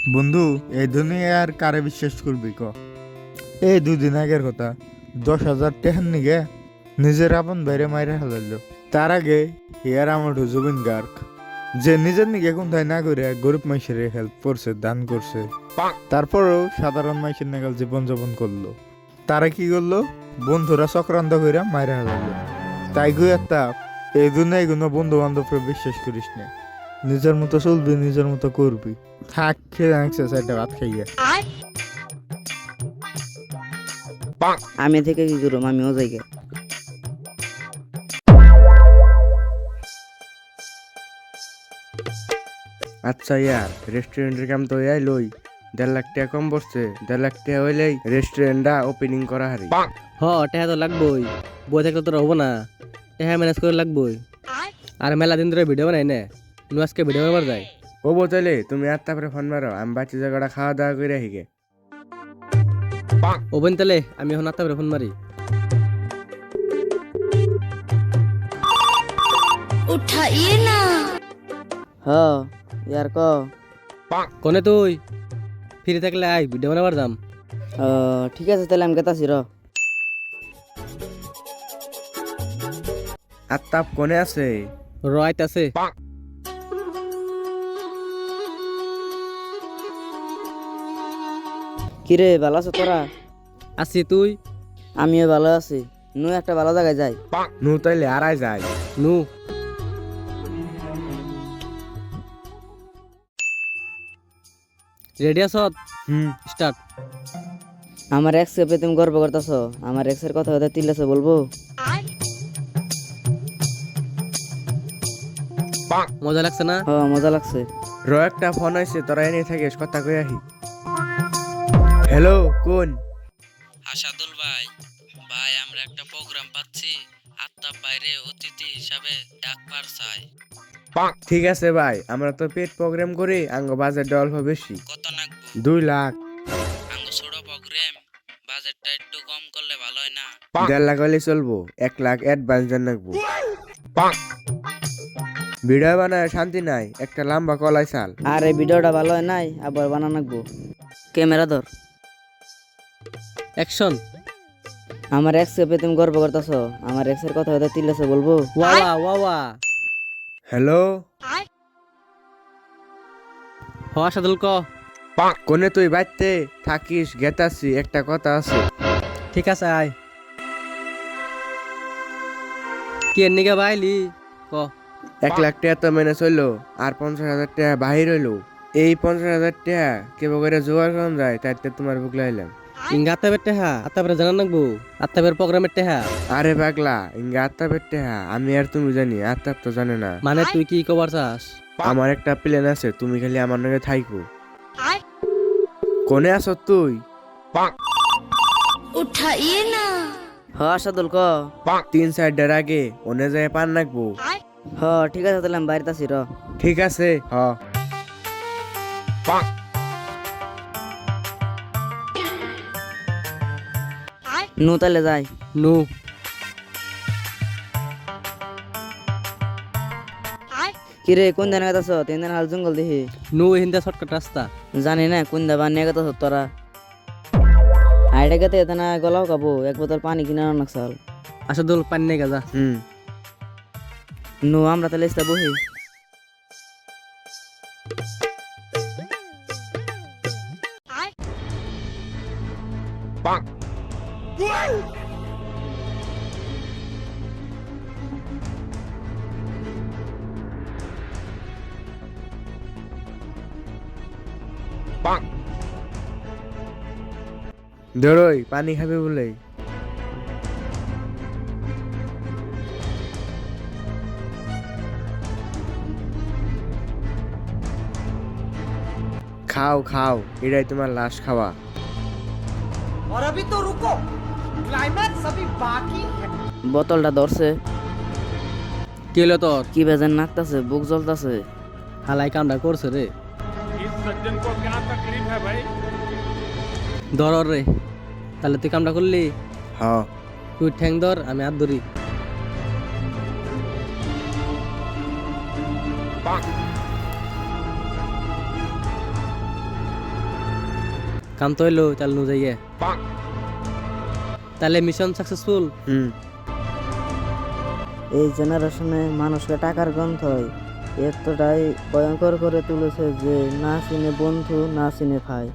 বন্ধু, এই দুনিয়ার কারে বিশ্বাস করবি ক? এই দুদিন আগের কথা, 10,000 টাকার নিগে নিজের আপন বাইরে মাইরে হালাইল। তার আগে হিয়ার আমার জুবিন গার্গ, যে নিজের নিগে কোনথায় না করে গরিব মানুষের হেল্প করছে, দান করছে, তারপরেও সাধারণ মানুষের নাগাল জীবনযাপন করলো। তারা কি করলো? বন্ধুরা চক্রান্ত করে মাইরে হালাইল। তাই গো একটা, এই দুনিয়ায় কোনো বন্ধু বান্ধবকে বিশ্বাস করিস না। নিজের মতো চলবি, নিজের মতো করবি। থাক, খেয়ে আনছে চারটা ভাত খাইয়া। আমি থেকে কি করুম, আমিও যাই গে। আচ্ছা ইয়ার, রেস্টুরেন্টের কাম তো ইয়াই লই 1.5 লাখ টাকা কম পড়ছে। 1.5 লাখ টাকা হইলেই রেস্টুরেন্টটা ওপেনিং করা হারি। টাকা তো লাগবই, বই থাকলে তো হবো না, টাকা ম্যানেজ করে লাগবই। আর মেলা দিন ধরে ভিডিও বানাই না, আজকে ভিডিও বানাবার যাই। ও বোতলে তুমি আর তারপরে ফোন মারো, আমি বাচ্চা জায়গাটা খাওয়া দাওয়া করে আহিগে। ও বোন তাহলে আমি এখন আত্মা ফোন মারি। उठाइए ना। হ ইয়ার ক। কোনে তুই? ফ্রি থাকলে আই, ভিডিও বানাবার যাম। ঠিক আছে, তাহলে আমি গেতাছি র। আর তাপ কোনে আছে? রাইত আছে। কিরে, ভালো আছো তোরা? আছি, তুই? আমিও ভালো আছি। একটা ভালো জায়গায় যাই। নু তাইলে আড়াই যায়। নু রেডি আছ? স্টার্ট। আমার এক্স কে পেয়ে তুমি গর্ব করতেছ? আমার এক্স এর কথা হয়তো তিল্লাছে বলবো। মজা লাগছে না? মজা লাগছে। একটা ফোন আইছে, তোরা এনে থাকিস, কথা কই আহি। হ্যালো, কোন? আসাদুল ভাই, আমরা একটা প্রোগ্রাম পাচ্ছি, আত্মাপ বাইরে অতিথি হিসাবে ডাকবার চাই। ঠিক আছে ভাই, আমরা তো পেট প্রোগ্রাম করি, আঙ্গ বাজেটটা অল্প বেশি। কত নাকবো? 2 লাখ। আঙ্গ ছোট প্রোগ্রাম, বাজেটটা একটু কম করলে ভালো হয় না? 1.5 লাখ হলে চলবো। 1 লাখ অ্যাডভান্স জান রাখবো। ভিডিও বানায় শান্তি নাই, একটা লম্বা কলাই চাল। আর এই ভিডিওটা ভালো হয় নাই, আবার বানানো লাগবো। ক্যামেরা ধর। অ্যাকশন। আমার এক্স কে পেয়ে তুমি গর্ব করতেছ? আমার এক্স এর কথা হয়তো তিল্লাছে বলবো। ওয়া ওয়া ওয়া। হ্যালো, আসাদুল ক। কোনে তুই বাইতে থাকিস? গেতাছি, একটা কথা আছে। ঠিক আছে, আয়। কি এর নিগা বাইলি ক? 1 লাখ টাকা তো মেনে চললো, আর 50,000 টাকা বাহির হইলো। এই 50,000 টাকা কেবল করে জোগাড় করুন যায়, তাইতে তোমার বুক লাইলাম। ইঙ্গা আত্মাবের টেহা, আত্মাবের জানা নাকবো, আত্মাবের প্রোগ্রামের টেহা। আরে পাগলা, ইঙ্গা আত্মাপের টাকা আমি আর তুমি জানি, আত্মাপ তো জানে না। মানে তুই কি কবার চাস? আমার একটা প্ল্যান আছে, তুমি খালি আমার নাকি থাইকো। কোনে আছো তুই? उठाइए ना। আসাদুল ক। 3-4 আগে ওনে যায় পান নাকবো। ঠিক আছে, তাহলে আমি বাড়িতে আছি র। ঠিক আছে। তাহলে যাই। নু কিরে, কোন দিন গেতাছ? 3 দিন হাল জঙ্গল দেখি। নু হিন্দা শর্টকাট রাস্তা। জানি না কোন দাবা নিয়ে গেতাছ তোরা। আইডা গেতে এত না গলাও খাবো, 1 বোতল পানি কিনে আনাক চাল। আসাদুল পানি নেই গাজা। আমরা তাহলে ইস্তা বহি। ধরোই পানি খাবে বলে। খাও খাও, এটাই তোমার লাশ খাওয়া। और अभी तो रुको, क्लाइमैक्स अभी बाकी है। বোতলটা ধরছে। কি হলো তোর? কি বেজান নাকতাছে, বুক জ্বলতাছে। হালাই কামটা করছে রে। ধর রে। তাহলে তুই কামটা করলি? তুই ঠ্যাং ধর, আমি হাত ধরি। কাম তো হইলো তাহলে নু যাইয়ে তাহলে মিশন সাকসেসফুল। এই জেনারেশনে মানুষকে টাকার গন্ধ হয় এতটাই ভয়ঙ্কর করে তুলেছে যে না চিনে বন্ধু না চিনে ভাই।